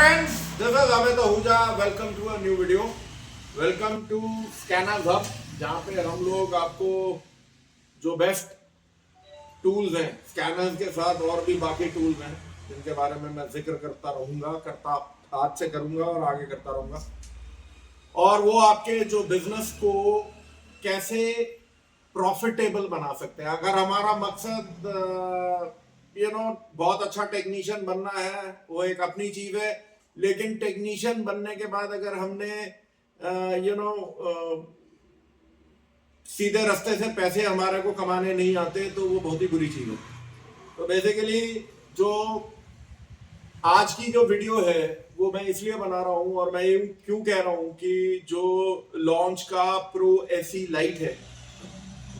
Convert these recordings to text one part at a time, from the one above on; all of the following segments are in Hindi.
friends, this is Amit Ahuja. Welcome to a new video. Welcome to Scanners Hub, जहाँ पे हम लोग आपको जो बेस्ट टूल्स हैं स्कैनर्स के साथ और भी बाकी टूल्स हैं जिनके बारे में मैं जिक्र करता रहूँगा, करता आज से करूँगा और आगे करता रहूँगा, और वो आपके जो बिजनेस को कैसे प्रॉफिटेबल बना सकते हैं। अगर हमारा मकसद बहुत अच्छा टेक्नीशियन बनना है, वो एक अपनी चीज है, लेकिन टेक्नीशियन बनने के बाद अगर हमने सीधे रास्ते से पैसे हमारे को कमाने नहीं आते तो वो बहुत ही बुरी चीज है। तो बेसिकली जो आज की जो वीडियो है वो मैं इसलिए बना रहा हूँ, और मैं ये क्यों कह रहा हूँ कि जो लॉन्च का प्रो एसी लाइट है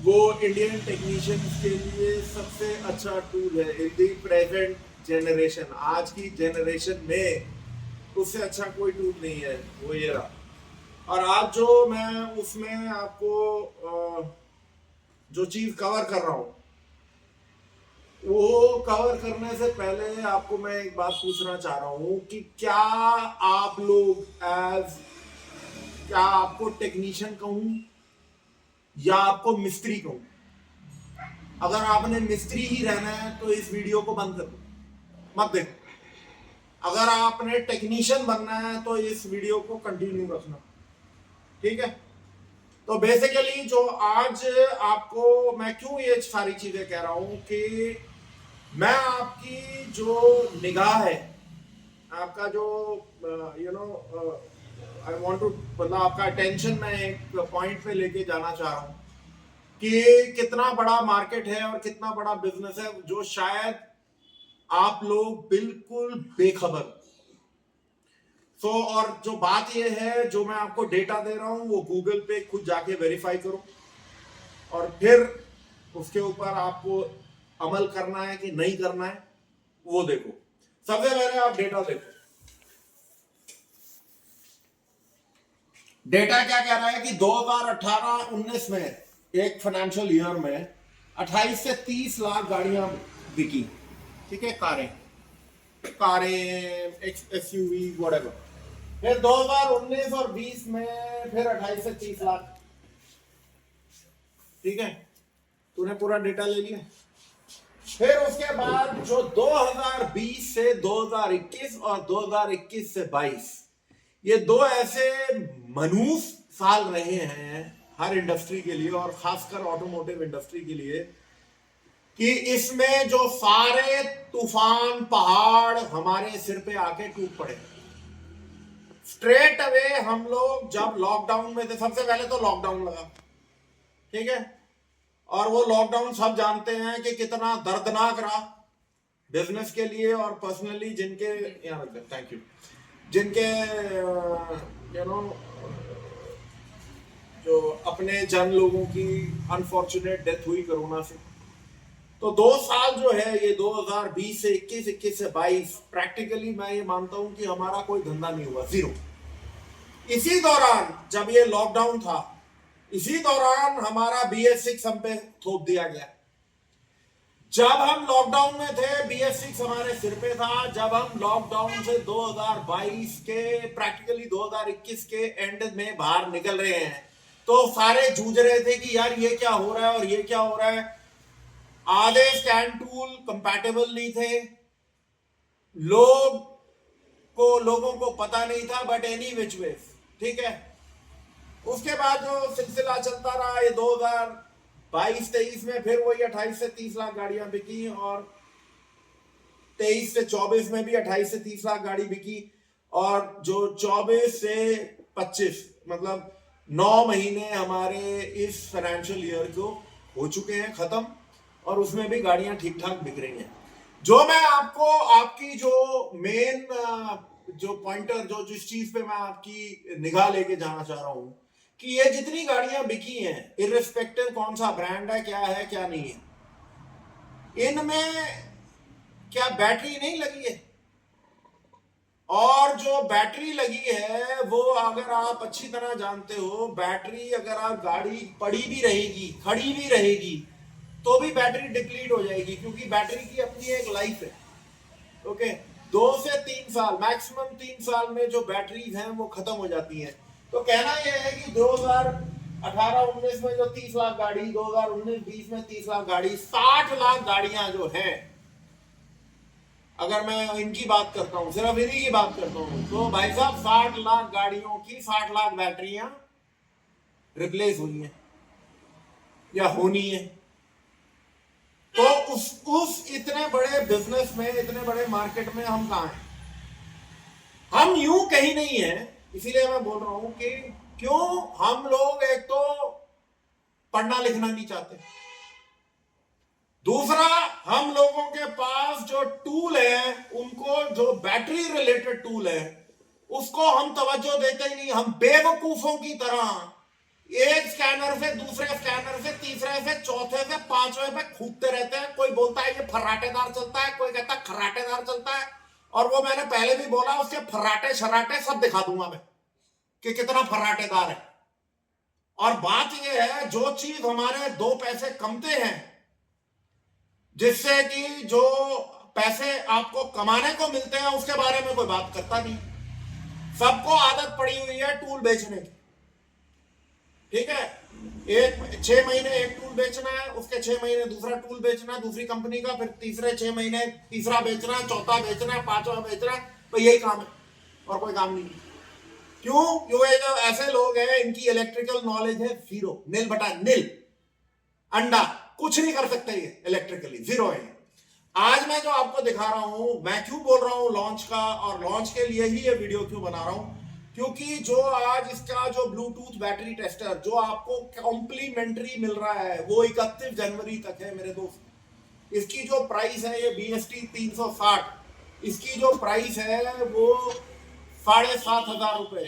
वो इंडियन टेक्नीशियंस के लिए सबसे अच्छा टूल है इन दी प्रेजेंट जनरेशन। आज की जनरेशन में उससे अच्छा कोई टूल नहीं है, वो ये रहा। और आज जो मैं उसमें आपको जो चीज कवर कर रहा हूँ, वो कवर करने से पहले आपको मैं एक बात पूछना चाह रहा हूँ कि क्या आप लोग क्या आपको टेक्नीशियन कहूँ या आपको मिस्त्री कहूं? अगर आपने मिस्त्री ही रहना है तो इस वीडियो को बंद कर दो, मत देखो। अगर आपने टेक्नीशियन बनना है तो इस वीडियो को कंटिन्यू रखना, ठीक है? तो बेसिकली जो आज आपको मैं क्यों ये सारी चीजें कह रहा हूं कि मैं आपकी जो निगाह है, आपका जो आई वांट टू मतलब आपका अटेंशन मैं एक पॉइंट पे लेके जाना चाह रहा हूँ कि कितना बड़ा मार्केट है और कितना बड़ा बिजनेस है जो शायद आप लोग बिल्कुल बेखबर। और जो बात ये है, जो मैं आपको डेटा दे रहा हूँ वो गूगल पे खुद जाके वेरीफाई करो और फिर उसके ऊपर आपको अमल करना है कि नहीं करना है वो देखो। सबसे पहले आप डेटा देखो। डेटा क्या कह रहा है कि 2018-19 में एक फाइनेंशियल ईयर में 28 से 30 लाख गाड़ियां बिकी, ठीक है? कारें एसयूवी व्हाटएवर। फिर 2019 और 20 में फिर 28 से 30 लाख, ठीक है? तूने पूरा डेटा ले लिया। फिर उसके बाद जो 2020 से 2021 और 2021 से 22, ये दो ऐसे मनहूस साल रहे हैं हर इंडस्ट्री के लिए और खासकर ऑटोमोटिव इंडस्ट्री के लिए, कि इसमें जो सारे तूफान पहाड़ हमारे सिर पे आके टूट पड़े। स्ट्रेट अवे हम लोग जब लॉकडाउन में थे, सबसे पहले तो लॉकडाउन लगा, ठीक है? और वो लॉकडाउन सब जानते हैं कि कितना दर्दनाक रहा बिजनेस के लिए और पर्सनली जिनके थैंक यू जिनके जो अपने जन लोगों की अनफॉर्चुनेट डेथ हुई कोरोना से। तो 2 साल जो है ये 2020 से 21 से 22 प्रैक्टिकली मैं ये मानता हूं कि हमारा कोई धंधा नहीं हुआ, जीरो। इसी दौरान जब ये लॉकडाउन था, इसी दौरान हमारा BS6 हम पे थोप दिया गया। जब हम लॉकडाउन में थे BS6 हमारे सिर पे था। जब हम लॉकडाउन से 2022 के प्रैक्टिकली 2021 के एंड में बाहर निकल रहे हैं तो सारे जूझ रहे थे कि यार ये क्या हो रहा है और ये क्या हो रहा है। आधे स्कैन टूल कंपैटिबल नहीं थे, लोगों को पता नहीं था, बट एनी विच वे, ठीक है? उसके बाद जो सिलसिला चलता रहा, ये 2022-23 में फिर वही 28 से 30 लाख गाड़ियां बिकी और 23 से 24 में भी 28 से 30 लाख गाड़ी बिकी, और जो 24 से 25 मतलब 9 महीने हमारे इस फाइनेंशियल ईयर को हो चुके हैं खत्म, और उसमें भी गाड़ियां ठीक ठाक बिक रही हैं। जो मैं आपको आपकी जो मेन जो पॉइंटर जो जिस चीज पे मैं आपकी निगाह लेके जाना चाह रहा हूं कि ये जितनी गाड़ियां बिकी हैं, इररिस्पेक्टिव कौन सा ब्रांड है, क्या है क्या नहीं है, इनमें क्या बैटरी नहीं लगी है? और जो बैटरी लगी है वो अगर आप अच्छी तरह जानते हो, बैटरी अगर आप गाड़ी पड़ी भी रहेगी, खड़ी भी रहेगी, तो भी बैटरी डिप्लीट हो जाएगी, क्योंकि बैटरी की अपनी एक लाइफ है, ओके? 2 से 3 साल, मैक्सिमम 3 साल में जो बैटरीज हैं वो खत्म हो जाती हैं। तो कहना यह है कि 2018-19 में जो 30 लाख गाड़ी, 2019-20 में 30 लाख गाड़ी, 60 लाख गाड़ियां जो हैं, अगर मैं इनकी बात करता हूं, सिर्फ इन्हीं की बात करता हूं, तो भाई साहब 60 लाख गाड़ियों की 60 लाख बैटरियां रिप्लेस हुई हैं या होनी है। तो उस इतने बड़े बिजनेस में, इतने बड़े मार्केट में हम कहां हैं? हम यूं कहीं नहीं है। इसीलिए मैं बोल रहा हूं कि क्यों हम लोग एक तो पढ़ना लिखना नहीं चाहते, दूसरा हम लोगों के पास जो टूल है, उनको जो बैटरी रिलेटेड टूल है उसको हम तवज्जो देते ही नहीं। हम बेवकूफों की तरह एक स्कैनर से दूसरे स्कैनर से तीसरे से चौथे से पांचवें पे कूदते रहते हैं। कोई बोलता है ये फर्राटेदार चलता है, कोई कहता है खर्राटेदार चलता है, और वो मैंने पहले भी बोला, उसके फर्राटे शराटे सब दिखा दूंगा मैं कि कितना फर्राटेदार है। और बात यह है, जो चीज हमारे 2 पैसे कमते हैं, जिससे कि जो पैसे आपको कमाने को मिलते हैं, उसके बारे में कोई बात करता नहीं। सबको आदत पड़ी हुई है टूल बेचने की, ठीक है? 6 महीने एक टूल बेचना है, उसके 6 महीने दूसरा टूल बेचना है दूसरी कंपनी का, फिर तीसरे 6 महीने तीसरा बेचना है, चौथा बेचना है, पांचवा बेचना है। तो यही काम है और कोई काम नहीं। क्यों? ये जो ऐसे लोग हैं, इनकी इलेक्ट्रिकल नॉलेज है जीरो, नील बटा नील, अंडा, कुछ नहीं कर सकते ये इलेक्ट्रिकली, जीरो है। आज मैं जो आपको दिखा रहा हूं, मैं क्यों बोल रहा हूं लॉन्च का, और लॉन्च के लिए ही ये वीडियो क्यों बना रहा हूं, क्योंकि जो आज इसका जो ब्लूटूथ बैटरी टेस्टर जो आपको कॉम्प्लीमेंट्री मिल रहा है वो 31 जनवरी तक है मेरे दोस्त। इसकी जो प्राइस है ये BST 360, इसकी जो प्राइस है वो 7,500 रुपए,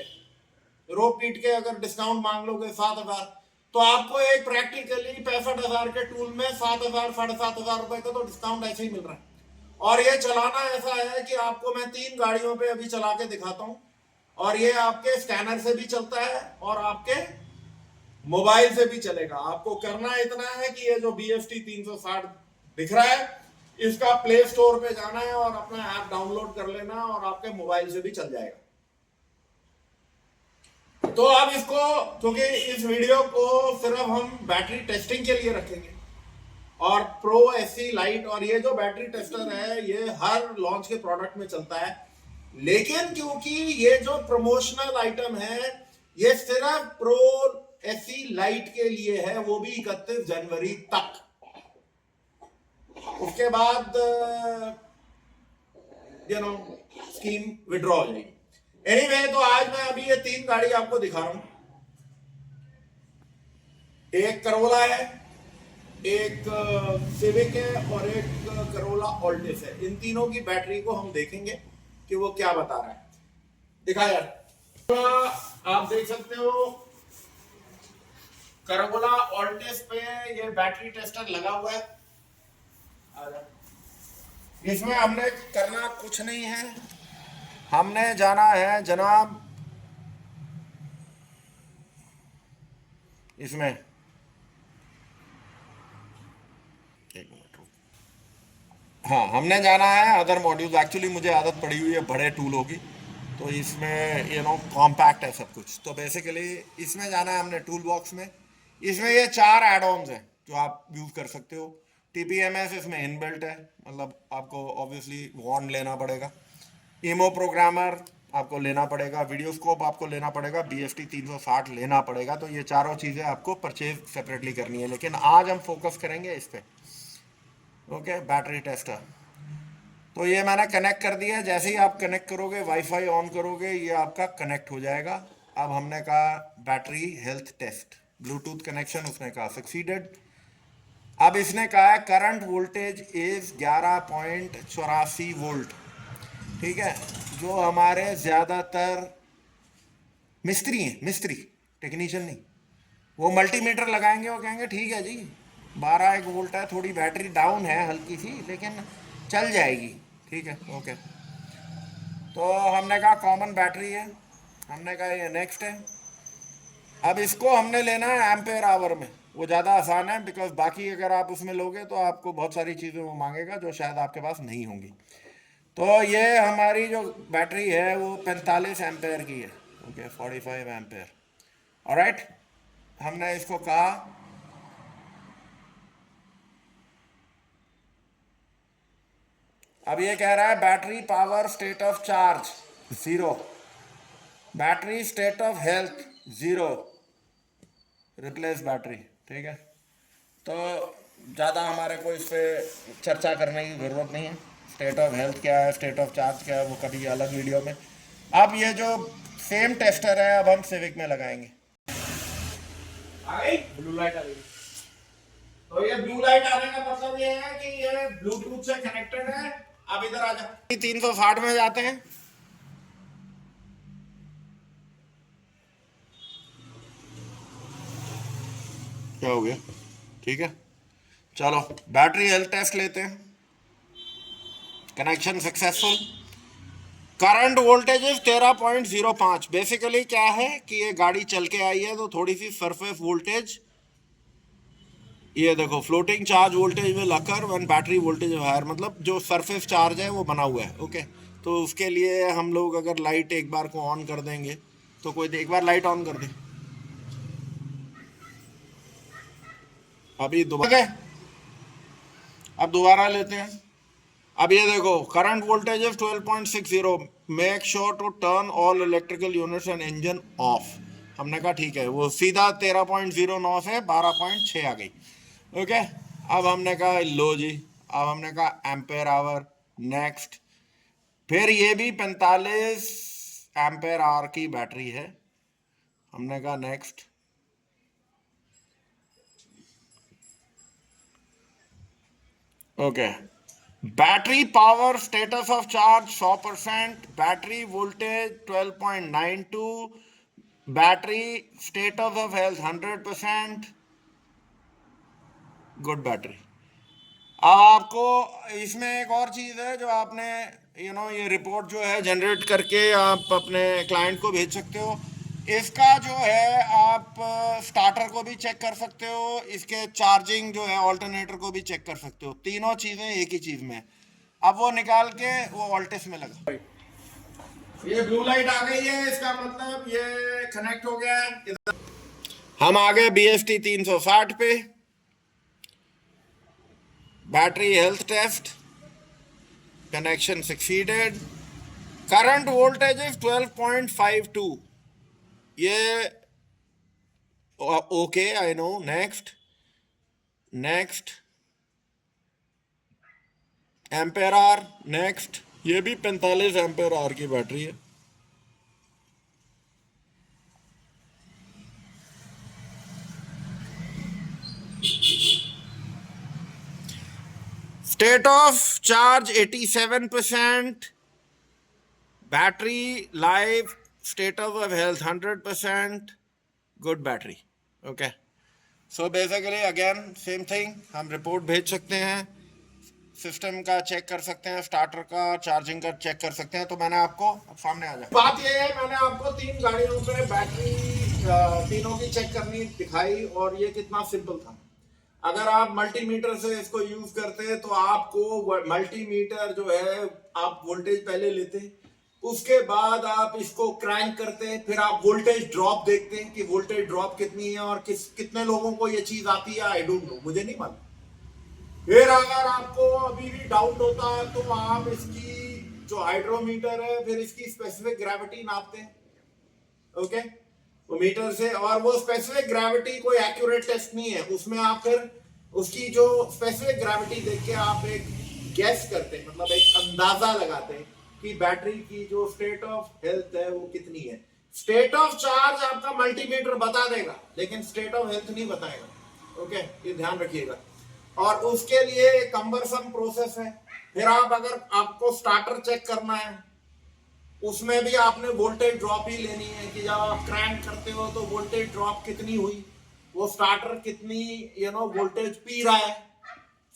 रो पीट के अगर डिस्काउंट मांग लोगे 7,000, तो आपको एक प्रैक्टिकली 65,000 के टूल में 7,000 7,500 रुपए का तो डिस्काउंट ऐसे ही मिल रहा है। और ये चलाना ऐसा है कि आपको मैं 3 गाड़ियों पे अभी चला के दिखाता हूं, और ये आपके स्कैनर से भी चलता है और आपके मोबाइल से भी चलेगा। आपको करना इतना है कि ये जो BST 360 दिख रहा है, इसका प्ले स्टोर पे जाना है और अपना ऐप डाउनलोड कर लेना, और आपके मोबाइल से भी चल जाएगा। तो अब इसको, क्योंकि इस वीडियो को सिर्फ हम बैटरी टेस्टिंग के लिए रखेंगे, और प्रो SC लाइट और ये जो बैटरी टेस्टर है ये हर लॉन्च के प्रोडक्ट में चलता है, लेकिन क्योंकि ये जो प्रमोशनल आइटम है ये सिर्फ प्रो SC लाइट के लिए है, वो भी 31 जनवरी तक। उसके बाद स्कीम विड्रॉ हो जाएगी। एनीवे, तो आज मैं अभी ये 3 गाड़ी आपको दिखा रहा हूं। एक करोला है, एक सिविक है और एक करोला ऑल्टिस है। इन तीनों की बैटरी को हम देखेंगे कि वो क्या बता रहा है। दिखा यार, आप देख सकते हो करोला ऑल्टिस पे ये बैटरी टेस्टर लगा हुआ है। इसमें हमने करना कुछ नहीं है, हमने जाना है जनाब इसमें, एक मिनट, हाँ, हमने जाना है अदर मॉड्यूल। एक्चुअली मुझे आदत पड़ी हुई है बड़े टूलों की, तो इसमें कॉम्पैक्ट है सब कुछ। तो बेसिकली इसमें जाना है हमने टूल बॉक्स में। इसमें ये 4 एड ऑन्स हैं जो आप यूज़ कर सकते हो। TPMS इसमें इनबिल्ट है, मतलब आपको ऑब्वियसली वॉन्ड लेना पड़ेगा। ईमो प्रोग्रामर आपको लेना पड़ेगा, वीडियोस्कोप आपको लेना पड़ेगा, BST 360 लेना पड़ेगा। तो ये चारों चीज़ें आपको परचेज सेपरेटली करनी है, लेकिन आज हम फोकस करेंगे इस पर। Okay, battery tester. तो ये मैंने कनेक्ट कर दिया है। जैसे ही आप कनेक्ट करोगे, वाईफाई ऑन करोगे, ये आपका कनेक्ट हो जाएगा। अब हमने कहा battery health test, bluetooth connection उसने कहा सक्सीडेड। अब इसने कहा है करंट वोल्टेज इज 11.84 वोल्ट, ठीक है। जो हमारे ज़्यादातर मिस्त्री हैं, मिस्त्री टेक्नीशियन नहीं, वो मल्टीमीटर लगाएंगे, वो कहेंगे ठीक है जी 12 वोल्ट है, थोड़ी बैटरी डाउन है हल्की सी, लेकिन चल जाएगी, ठीक है, ओके। तो हमने कहा कॉमन बैटरी है, हमने कहा ये नेक्स्ट है। अब इसको हमने लेना है एम्पेयर आवर में, वो ज़्यादा आसान है, बिकॉज बाकी अगर आप उसमें लोगे तो आपको बहुत सारी चीज़ें वो मांगेगा जो शायद आपके पास नहीं होंगी। तो ये हमारी जो बैटरी है वो 45 एम्पेयर की है। Okay, 45 ampere. ऑलराइट, हमने इसको कहा अब ये कह रहा है battery power state of charge 0, battery state of health 0, replace battery. ठीक है, तो ज़्यादा हमारे को इस पर चर्चा करने की ज़रूरत नहीं है। स्टेट ऑफ हेल्थ क्या है, स्टेट ऑफ चार्ज क्या है, वो कभी अलग वीडियो में। अब ये जो सेम टेस्टर है अब हम सिविक में लगाएंगे। आ गई ब्लू लाइट आ गई। तो ये ब्लू लाइट आने का मतलब ये है कि ये ब्लूटूथ से कनेक्टेड है। अब इधर आ जाओ, 360 में जाते हैं। क्या हो गया? ठीक है, चलो बैटरी हेल्थ टेस्ट लेते हैं। Connection successful. Current voltage is 13.05। Basically क्या है कि ये गाड़ी चल के आई है तो थोड़ी सी सरफेस वोल्टेज, ये देखो floating charge voltage will occur when battery voltage higher, मतलब जो सरफेस चार्ज है वो बना हुआ है। ओके, तो उसके लिए हम लोग अगर लाइट एक बार को ऑन कर देंगे तो कोई एक बार लाइट ऑन कर दे। अभी दोबारा, अब दोबारा लेते हैं। अब ये देखो current voltage is 12.60। Make sure to turn all electrical units and engine off. हमने कहा ठीक है, वो सीधा 13.09 से 12.6 आ गई। ओके, अब हमने कहा लो जी, अब हमने कहा एम्पेयर आवर, नेक्स्ट। फिर ये भी 45 एम्पेयर आवर की बैटरी है, हमने कहा next. Okay, battery power status of charge 100%, battery voltage 12.92, battery status of health 100%, good battery. अब आपको इसमें एक और चीज़ है जो आपने ये रिपोर्ट जो है जनरेट करके आप अपने क्लाइंट को भेज सकते हो। इसका जो है आप स्टार्टर को भी चेक कर सकते हो, इसके चार्जिंग जो है ऑल्टरनेटर को भी चेक कर सकते हो। तीनों चीज़ें एक ही चीज़ में। अब वो निकाल के वो ऑल्टिस में लगा। ये ब्लू लाइट आ गई है, इसका मतलब ये कनेक्ट हो गया है। हम आ गए BST 360 पे। Battery health test, connection succeeded. Current voltage is 12.52। ये okay, I know. Next, next. Ampere hour, next. ये भी 45 एम्पेयर आर की बैटरी है। State of charge 87%, battery life status of health 100%, good battery. Okay, so basically again same thing, हम रिपोर्ट भेज सकते हैं, सिस्टम का चेक कर सकते हैं, स्टार्टर का, चार्जिंग का चेक कर सकते हैं। तो मैंने आपको अब सामने आ जाए, बात ये है मैंने आपको 3 गाड़ियों पे बैटरी तीनों की चेक करनी दिखाई और ये कितना सिंपल था। अगर आप मल्टीमीटर से इसको यूज करते हैं तो आपको मल्टीमीटर जो है आप वोल्टेज पहले लेते, उसके बाद आप इसको क्रैंक करते, फिर आप वोल्टेज ड्रॉप देखते हैं कि वोल्टेज ड्रॉप कितनी है और कितने लोगों को ये चीज आती है, आई डोंट नो, मुझे नहीं मालूम। फिर अगर आपको अभी भी डाउट होता है तो आप इसकी जो हाइड्रोमीटर है फिर इसकी स्पेसिफिक ग्रेविटी नापते हैं। ओके, वो मीटर से, और वो स्पेसिफिक ग्रेविटी कोई एक्यूरेट टेस्ट नहीं है, उसमें आप फिर उसकी जो स्पेसिफिक ग्रेविटी देख के आप एक गैस करते हैं, मतलब एक अंदाजा लगाते हैं कि बैटरी की जो स्टेट ऑफ हेल्थ है वो कितनी है। स्टेट ऑफ चार्ज आपका मल्टीमीटर बता देगा लेकिन स्टेट ऑफ हेल्थ नहीं बताएगा। ओके, ये ध्यान रखिएगा। और उसके लिए एक कम्बरसम प्रोसेस है। फिर आप अगर आपको स्टार्टर चेक करना है उसमें भी आपने वोल्टेज ड्रॉप ही लेनी है कि जब आप क्रैंक करते हो तो वोल्टेज ड्रॉप कितनी हुई, वो स्टार्टर कितनी वोल्टेज पी रहा है।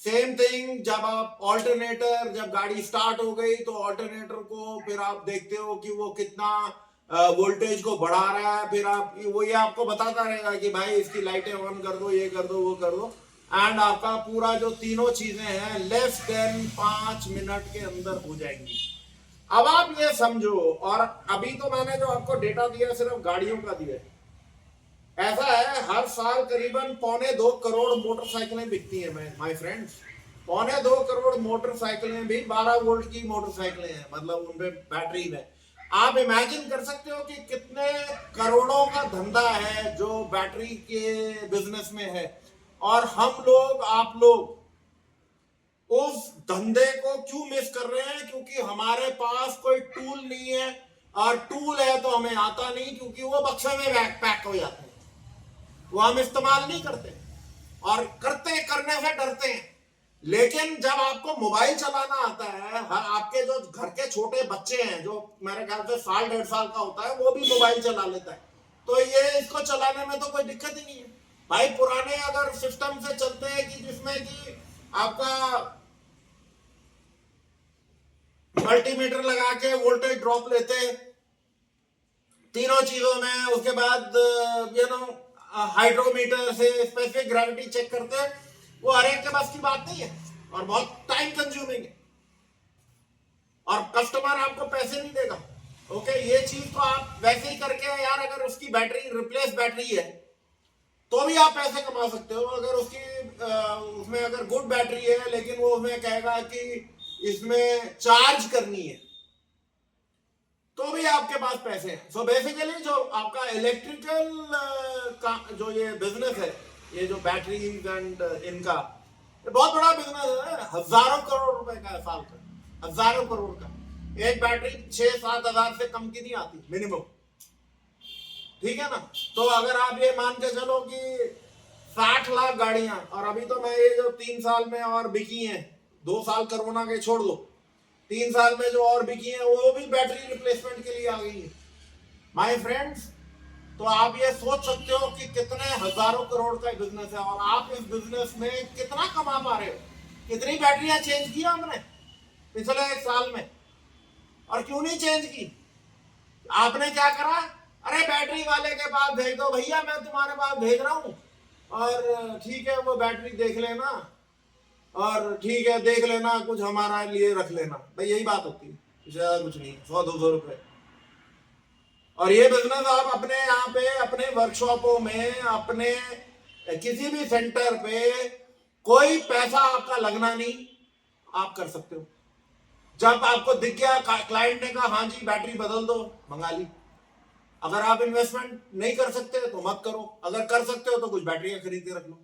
सेम थिंग जब आप ऑल्टरनेटर, जब गाड़ी स्टार्ट हो गई तो ऑल्टरनेटर को फिर आप देखते हो कि वो कितना वोल्टेज को बढ़ा रहा है। फिर आप वो ये आपको बताता रहेगा कि भाई इसकी लाइटें ऑन कर दो, ये कर दो, वो कर दो। एंड आपका पूरा जो तीनों चीजें हैं लेस देन 5 मिनट के अंदर हो जाएंगी। अब आप ये समझो, और अभी तो मैंने जो आपको डेटा दिया सिर्फ गाड़ियों का दिया है। ऐसा है, हर साल करीबन 1.25 करोड़ मोटरसाइकिलें बिकती हैं माय फ्रेंड्स। 1.25 करोड़ मोटरसाइकिलें भी 12 वोल्ट की मोटरसाइकिलें हैं, मतलब उनपे बैटरी में। आप इमेजिन कर सकते हो कि कितने करोड़ों का धंधा है जो बैटरी के बिजनेस में है, और हम लोग, आप लोग उस धंधे को क्यों मिस कर रहे हैं? क्योंकि हमारे पास कोई टूल नहीं है, और टूल है तो हमें आता नहीं, क्योंकि वो बक्से में पैक हो जाते हैं, वो हम इस्तेमाल नहीं करते, और करने से डरते हैं। लेकिन जब आपको मोबाइल चलाना आता है, आपके जो घर के छोटे बच्चे हैं, जो मेरे ख्याल से 1.5 साल का होता है, वो भी मोबाइल चला लेता है, तो ये इसको चलाने में तो कोई दिक्कत ही नहीं है भाई। पुराने अगर सिस्टम से चलते हैं कि जिसमें कि आपका मल्टीमीटर लगा के वोल्टेज ड्रॉप लेते हैं तीनों चीजों में, उसके बाद हाइड्रोमीटर से स्पेसिफिक ग्रेविटी चेक करते हैं, वो हर एक के बस की बात नहीं है, और बहुत टाइम कंज्यूमिंग है, और कस्टमर आपको पैसे नहीं देगा। ओके, ये चीज तो आप वैसे ही करके यार, अगर उसकी बैटरी रिप्लेस बैटरी है तो भी आप पैसे कमा सकते हो। अगर उसकी उसमें अगर गुड बैटरी है, लेकिन वो उसमें कहेगा कि इसमें चार्ज करनी है, तो भी आपके पास पैसे हैं। सो बेसिकली जो आपका इलेक्ट्रिकल का जो ये बिजनेस है, ये जो बैटरीज एंड इनका, ये बहुत बड़ा बिजनेस है, हजारों करोड़ रुपए का है साल का, हजारों करोड़ का। एक बैटरी 6-7 हजार से कम की नहीं आती मिनिमम, ठीक है ना। तो अगर आप ये मान के चलो कि 60 लाख गाड़ियां, और अभी तो मैं ये जो 3 साल में और बिकी हैं, 2 साल कोरोना के छोड़ दो, 3 साल में जो और बिकी हैं वो भी बैटरी रिप्लेसमेंट के लिए आ गई है माय फ्रेंड्स। तो आप ये सोच सकते हो कि कितने हजारों करोड़ का बिजनेस है, और आप इस बिजनेस में कितना कमा पा रहे हो। कितनी बैटरियां चेंज किया हमने पिछले 1 साल में, और क्यों नहीं चेंज की? आपने क्या करा? अरे बैटरी वाले के पास भेज दो भैया, मैं तुम्हारे पास भेज रहा हूं, और ठीक है वो बैटरी देख लेना, और ठीक है देख लेना, कुछ हमारा लिए रख लेना, भाई यही बात होती है, ज्यादा कुछ नहीं, 100-200 रुपए। और ये बिजनेस आप अपने यहाँ पे, अपने वर्कशॉपों में, अपने किसी भी सेंटर पे, कोई पैसा आपका लगना नहीं, आप कर सकते हो। जब आपको दिख गया, क्लाइंट ने कहा हाँ जी बैटरी बदल दो, मंगा ली। अगर आप इन्वेस्टमेंट नहीं कर सकते तो मत करो, अगर कर सकते हो तो कुछ बैटरियां खरीद के रख लो।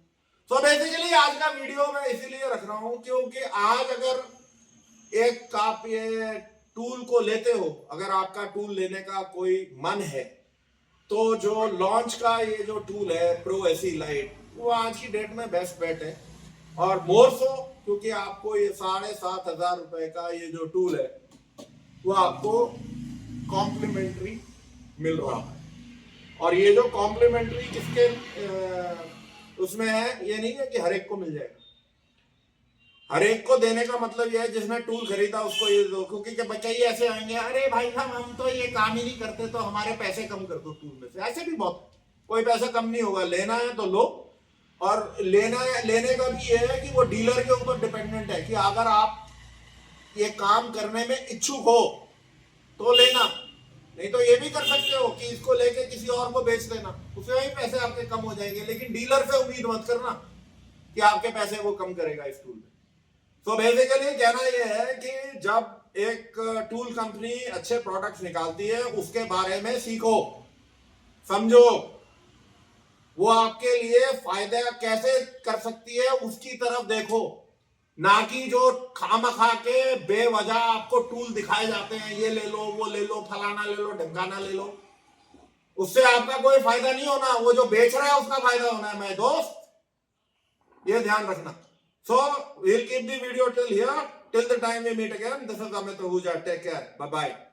तो बेसिकली आज का वीडियो मैं इसीलिए रख रहा हूं क्योंकि आज अगर एक आप ये टूल को लेते हो, अगर आपका टूल लेने का कोई मन है, तो जो लॉन्च का ये जो टूल है प्रो एसी लाइट, वो आज की डेट में बेस्ट बेट है। और मोर सो क्योंकि आपको ये 7,500 रुपए का ये जो टूल है वो आपको कॉम्प्लीमेंट्री मिल रहा है। और ये जो कॉम्प्लीमेंट्री किसके उसमें है, ये नहीं है कि हर एक को मिल जाएगा। हर एक को देने का मतलब ये है जिसने टूल खरीदा उसको ये दो, क्योंकि के बच्चे ही ऐसे आएंगे, अरे भाई साहब हम तो ये काम ही नहीं करते, तो हमारे पैसे कम कर दो टूल में से। ऐसे भी बहुत, कोई पैसा कम नहीं होगा, लेना है तो लो। और लेने का भी ये है कि वो डीलर के ऊपर डिपेंडेंट है कि अगर आप ये काम करने में इच्छुक हो तो लेना, नहीं तो ये भी कर सकते हो कि इसको लेके किसी और को बेच देना, उससे भी पैसे आपके कम हो जाएंगे। लेकिन डीलर से उम्मीद मत करना कि आपके पैसे वो कम करेगा इस टूल में। तो बेसिकली कहना यह है कि जब एक टूल कंपनी अच्छे प्रोडक्ट्स निकालती है, उसके बारे में सीखो, समझो, वो आपके लिए फायदा कैसे कर सकती है उसकी तरफ देखो, ना कि जो खामखा के बेवजह आपको टूल दिखाए जाते हैं, ये ले लो, वो ले लो, फलाना ले लो, ढमकाना ले लो, उससे आपका कोई फायदा नहीं होना, वो जो बेच रहा है उसका फायदा होना है मेरे दोस्त, ये ध्यान रखना। So we'll keep the video till here, till the time we meet again. This is Amit Ahuja. Take care. Bye bye.